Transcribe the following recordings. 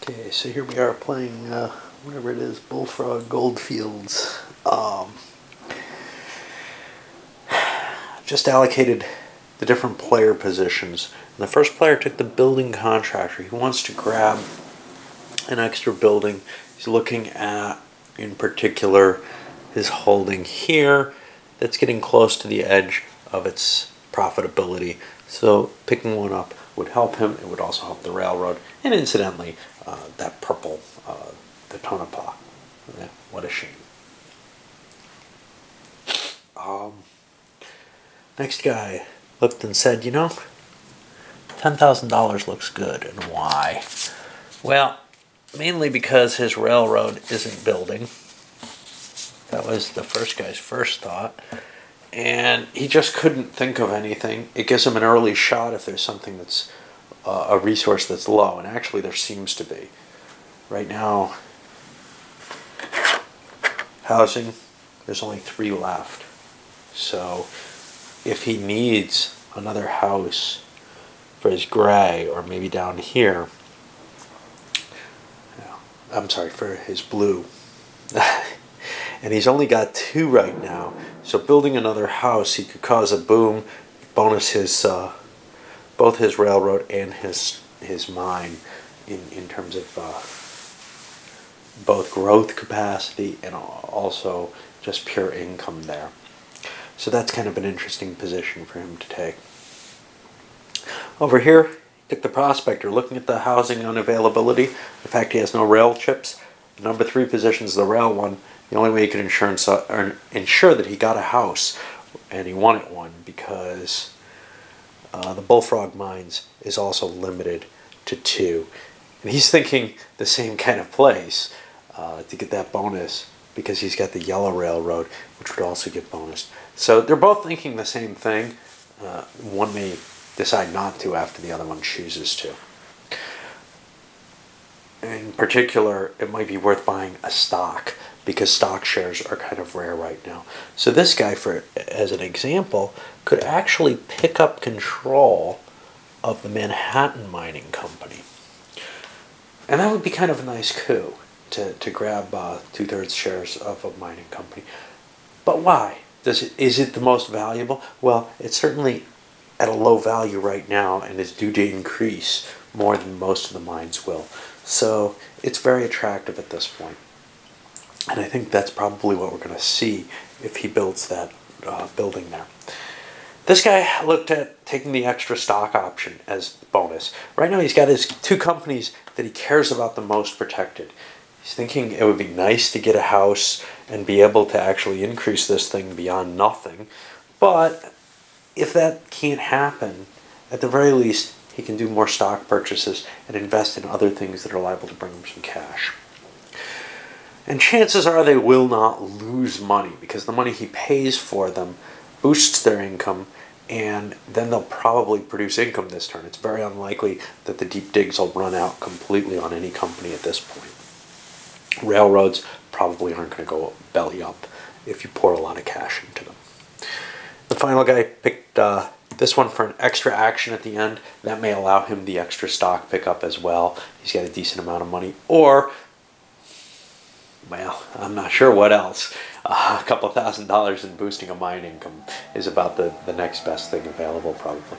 Okay, so here we are playing whatever it is, Bullfrog Goldfields. Just allocated the different player positions. And the first player took the building contractor. He wants to grab an extra building. He's looking at, in particular, his holding here that's getting close to the edge of its profitability. So picking one up would help him. It would also help the railroad. And incidentally, that purple, the Tonopah. Yeah, what a shame. Next guy looked and said, you know, $10,000 looks good. And why? Well, mainly because his railroad isn't building. That was the first guy's first thought. And he just couldn't think of anything. It gives him an early shot if there's something that's a resource that's low. And actually there seems to be. Right now, housing, there's only 3 left. So if he needs another house for his gray, or maybe down here, I'm sorry, for his blue, and he's only got 2 right now, so building another house, he could cause a boom, bonus his both his railroad and his mine in terms of both growth capacity and also just pure income there. So that's kind of an interesting position for him to take. Over here, took the prospector, looking at the housing unavailability, the fact he has no rail chips. The number 3 position is the rail one. The only way he could ensure that he got a house, and he wanted one, because the Bullfrog Mines is also limited to 2. And he's thinking the same kind of place to get that bonus, because he's got the yellow railroad, which would also get bonus. So they're both thinking the same thing. One may decide not to after the other one chooses to. In particular, it might be worth buying a stock, because stock shares are kind of rare right now. So this guy, as an example, could actually pick up control of the Manhattan Mining Company. And that would be kind of a nice coup, to grab 2/3 shares of a mining company. But why? Is it the most valuable? Well, it's certainly at a low value right now and is due to increase more than most of the mines will. So it's very attractive at this point. And I think that's probably what we're going to see if he builds that building there. This guy looked at taking the extra stock option as bonus. Right now he's got his 2 companies that he cares about the most protected. He's thinking it would be nice to get a house and be able to actually increase this thing beyond nothing. But if that can't happen, at the very least, he can do more stock purchases and invest in other things that are liable to bring him some cash. And chances are they will not lose money, because the money he pays for them boosts their income, and then they'll probably produce income this turn. It's very unlikely that the deep digs will run out completely on any company at this point. Railroads probably aren't going to go belly up if you pour a lot of cash into them. The final guy picked this one for an extra action at the end. That may allow him the extra stock pickup as well. He's got a decent amount of money. Or, well, I'm not sure what else. A couple $1,000s in boosting a mine income is about the next best thing available, probably.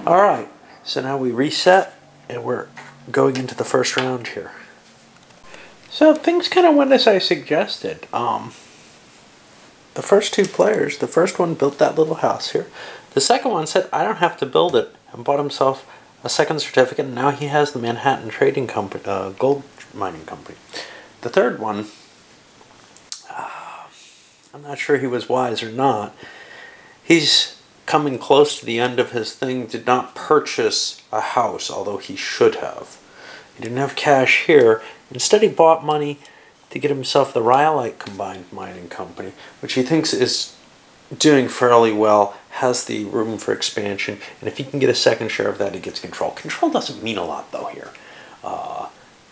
All right, so now we reset, and we're going into the first round here. So things kind of went as I suggested. The first 2 players, the first one built that little house here. The second one said, I don't have to build it, and bought himself a second certificate, and now he has the Manhattan Trading Company, gold mining company. The third one, I'm not sure he was wise or not. He's coming close to the end of his thing, did not purchase a house, although he should have. He didn't have cash here. Instead, he bought money to get himself the Rhyolite Combined Mining Company, which he thinks is doing fairly well, has the room for expansion, and if he can get a second share of that, he gets control. Control doesn't mean a lot, though, here.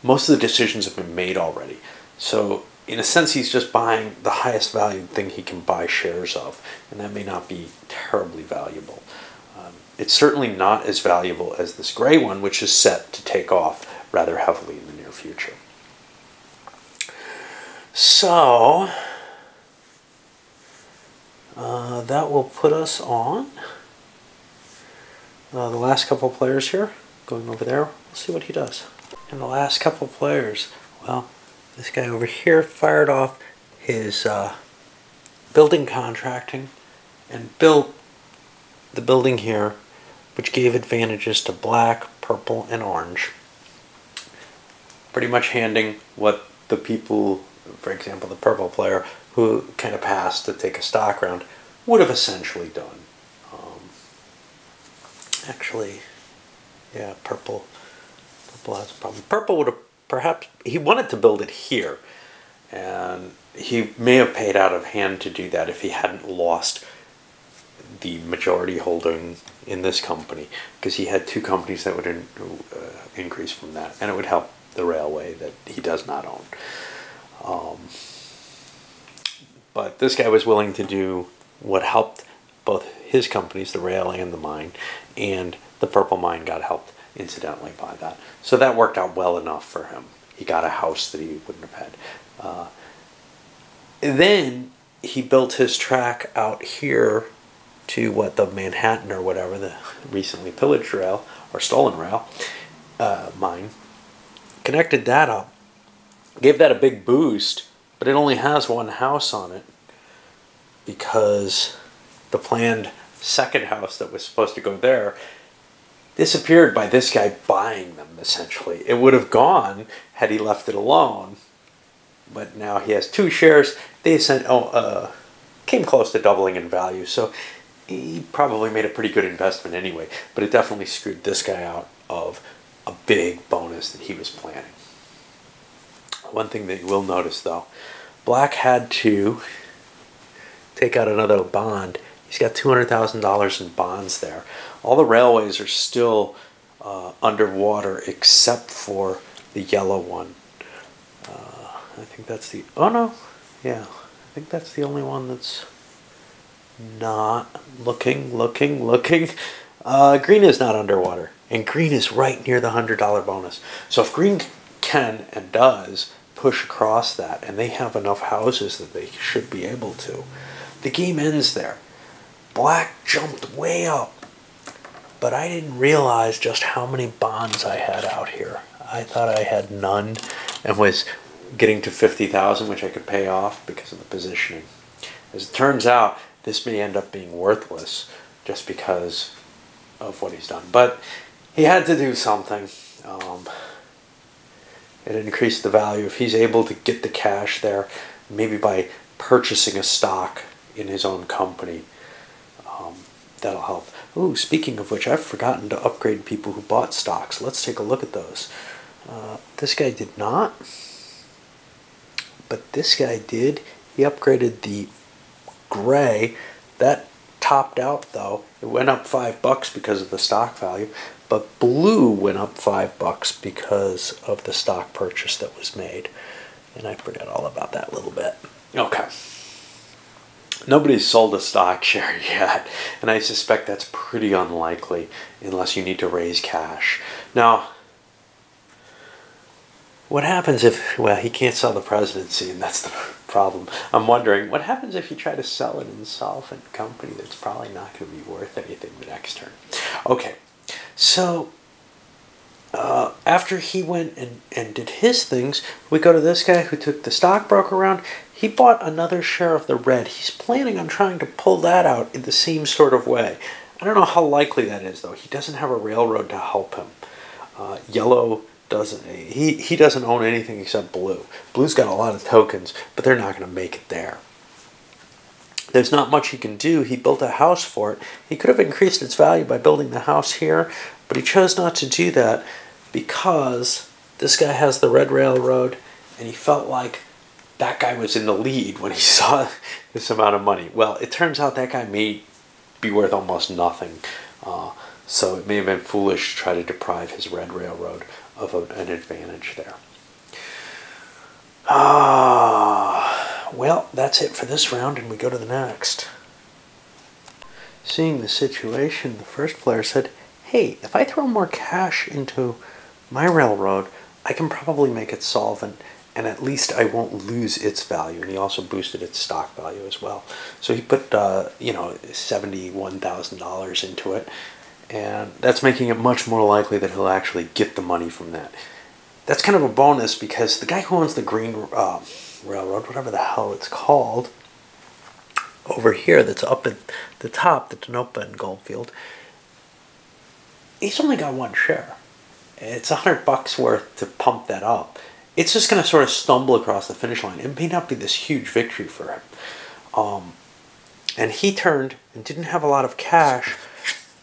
Most of the decisions have been made already. So, in a sense, he's just buying the highest valued thing he can buy shares of, and that may not be terribly valuable. It's certainly not as valuable as this gray one, which is set to take off rather heavily in the near future. So that will put us on the last couple of players here. Going over there, we'll see what he does. And the last couple of players, well, this guy over here fired off his building contracting and built the building here, which gave advantages to black, purple, and orange. Pretty much handing what the people, for example, the purple player, who kind of passed to take a stock round, would have essentially done. Actually, yeah, purple has a problem. Purple would have perhaps, he wanted to build it here, and he may have paid out of hand to do that if he hadn't lost the majority holding in this company, because he had two companies that would increase from that, and it would help the railway that he does not own. But this guy was willing to do what helped both his companies, the rail and the mine, and the purple mine got helped incidentally by that. So that worked out well enough for him. He got a house that he wouldn't have had. Then he built his track out here to what, the Manhattan or whatever, the recently pillaged rail or stolen rail mine. Connected that up, gave that a big boost, but it only has one house on it because the planned second house that was supposed to go there disappeared by this guy buying them, essentially. It would have gone had he left it alone, but now he has two shares. They came close to doubling in value, so he probably made a pretty good investment anyway, but it definitely screwed this guy out of a big bonus that he was planning. One thing that you will notice, though, Black had to take out another bond. He's got $200,000 in bonds there. All the railways are still underwater except for the yellow one. I think that's the, oh no, yeah, I think that's the only one that's not looking. Green is not underwater, and green is right near the $100 bonus. So if green can and does push across that, and they have enough houses that they should be able to, the game ends there. Black jumped way up, but I didn't realize just how many bonds I had out here. I thought I had none and was getting to 50,000, which I could pay off because of the positioning. As it turns out, this may end up being worthless just because of what he's done. But he had to do something. It increased the value. If he's able to get the cash there, maybe by purchasing a stock in his own company, that'll help. Ooh, speaking of which, I've forgotten to upgrade people who bought stocks. Let's take a look at those. This guy did not, but this guy did. He upgraded the gray. That topped out, though. It went up $5 because of the stock value, but blue went up $5 because of the stock purchase that was made. And I forgot all about that a little bit. Okay. Nobody's sold a stock share yet, and I suspect that's pretty unlikely unless you need to raise cash. Now, what happens if, well, he can't sell the presidency, and that's the problem. I'm wondering, what happens if you try to sell an insolvent company that's probably not going to be worth anything the next turn? Okay, so after he went and did his things, we go to this guy who took the stockbroker round. He bought another share of the red. He's planning on trying to pull that out in the same sort of way. I don't know how likely that is, though. He doesn't have a railroad to help him. Yellow doesn't. He doesn't own anything except blue. Blue's got a lot of tokens, but they're not going to make it there. There's not much he can do. He built a house for it. He could have increased its value by building the house here, but he chose not to do that because this guy has the red railroad, and he felt like that guy was in the lead when he saw this amount of money. Well, it turns out that guy may be worth almost nothing. So it may have been foolish to try to deprive his red railroad of an advantage there. Well, that's it for this round, and we go to the next. Seeing the situation, the first player said, hey, if I throw more cash into my railroad, I can probably make it solvent, and at least I won't lose its value. And he also boosted its stock value as well. So he put, $71,000 into it, and that's making it much more likely that he'll actually get the money from that. That's kind of a bonus because the guy who owns the Green Railroad, whatever the hell it's called, over here that's up at the top, the Tonopah and Goldfield, he's only got one share. It's $100 worth to pump that up. It's just going to sort of stumble across the finish line. It may not be this huge victory for him. And he turned and didn't have a lot of cash,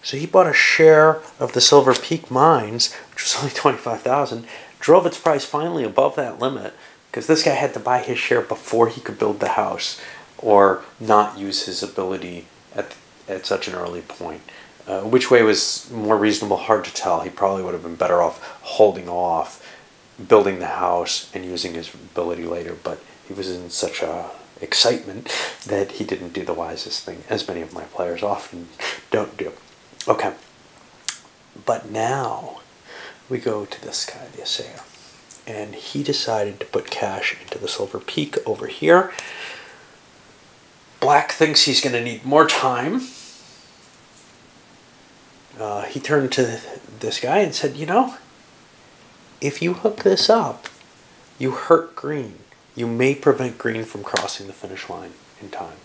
so he bought a share of the Silver Peak Mines, which was only $25,000, drove its price finally above that limit, because this guy had to buy his share before he could build the house, or not use his ability at such an early point. Which way was more reasonable, hard to tell. He probably would have been better off holding off, building the house, and using his ability later, but he was in such a excitement that he didn't do the wisest thing, as many of my players often don't do. Okay, but now we go to this guy, the Assayer, and he decided to put cash into the Silver Peak over here. Black thinks he's going to need more time. He turned to this guy and said, if you hook this up, you hurt green. You may prevent green from crossing the finish line in time.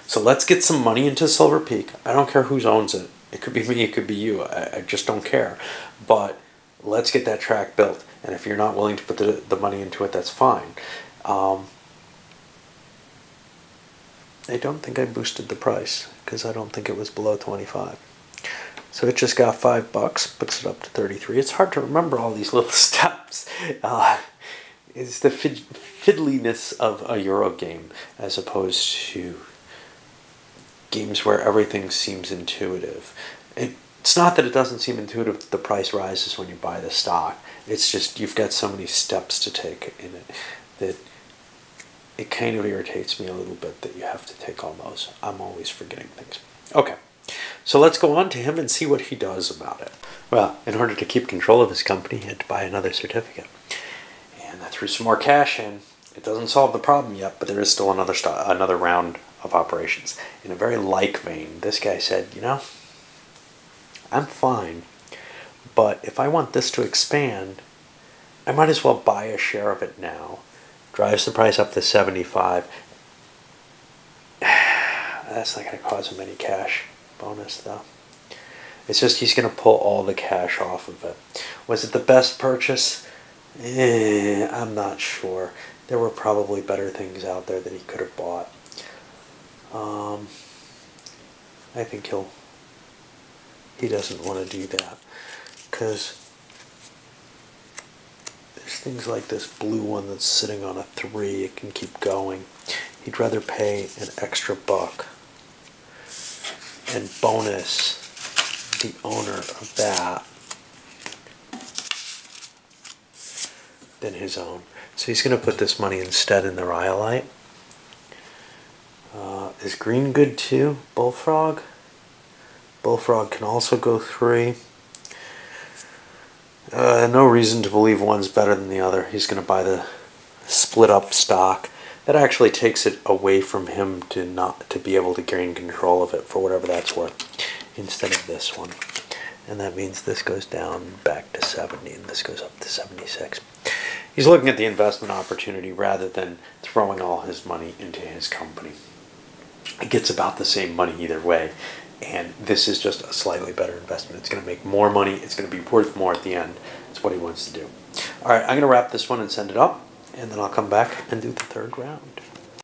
So let's get some money into Silver Peak. I don't care who owns it. It could be me, it could be you. I just don't care. But let's get that track built. And if you're not willing to put the money into it, that's fine. I don't think I boosted the price because I don't think it was below 25. So it just got $5, puts it up to 33. It's hard to remember all these little steps. It's the fiddliness of a Euro game as opposed to games where everything seems intuitive. It's not that it doesn't seem intuitive that the price rises when you buy the stock. It's just you've got so many steps to take in it that it kind of irritates me a little bit that you have to take all those. I'm always forgetting things. Okay, so let's go on to him and see what he does about it. Well, in order to keep control of his company, he had to buy another certificate. And that threw some more cash in. It doesn't solve the problem yet, but there is still another round of operations. In a very like vein, this guy said, I'm fine, but if I want this to expand, I might as well buy a share of it now. Drives the price up to 75. That's not going to cause him any cash bonus, though. It's just he's going to pull all the cash off of it. Was it the best purchase? I'm not sure. There were probably better things out there that he could have bought. I think he doesn't want to do that because there's things like this blue one that's sitting on a 3. It can keep going. He'd rather pay an extra $1 and bonus the owner of that than his own. So he's going to put this money instead in the Rhyolite. Is green good too? Bullfrog? Bullfrog can also go 3. No reason to believe one's better than the other. He's going to buy the split up stock. That actually takes it away from him to be able to gain control of it for whatever that's worth instead of this one. And that means this goes down back to 70 and this goes up to 76. He's looking at the investment opportunity rather than throwing all his money into his company. It gets about the same money either way, and this is just a slightly better investment. It's going to make more money. It's going to be worth more at the end. It's what he wants to do. All right, I'm going to wrap this one and send it up, and then I'll come back and do the third round.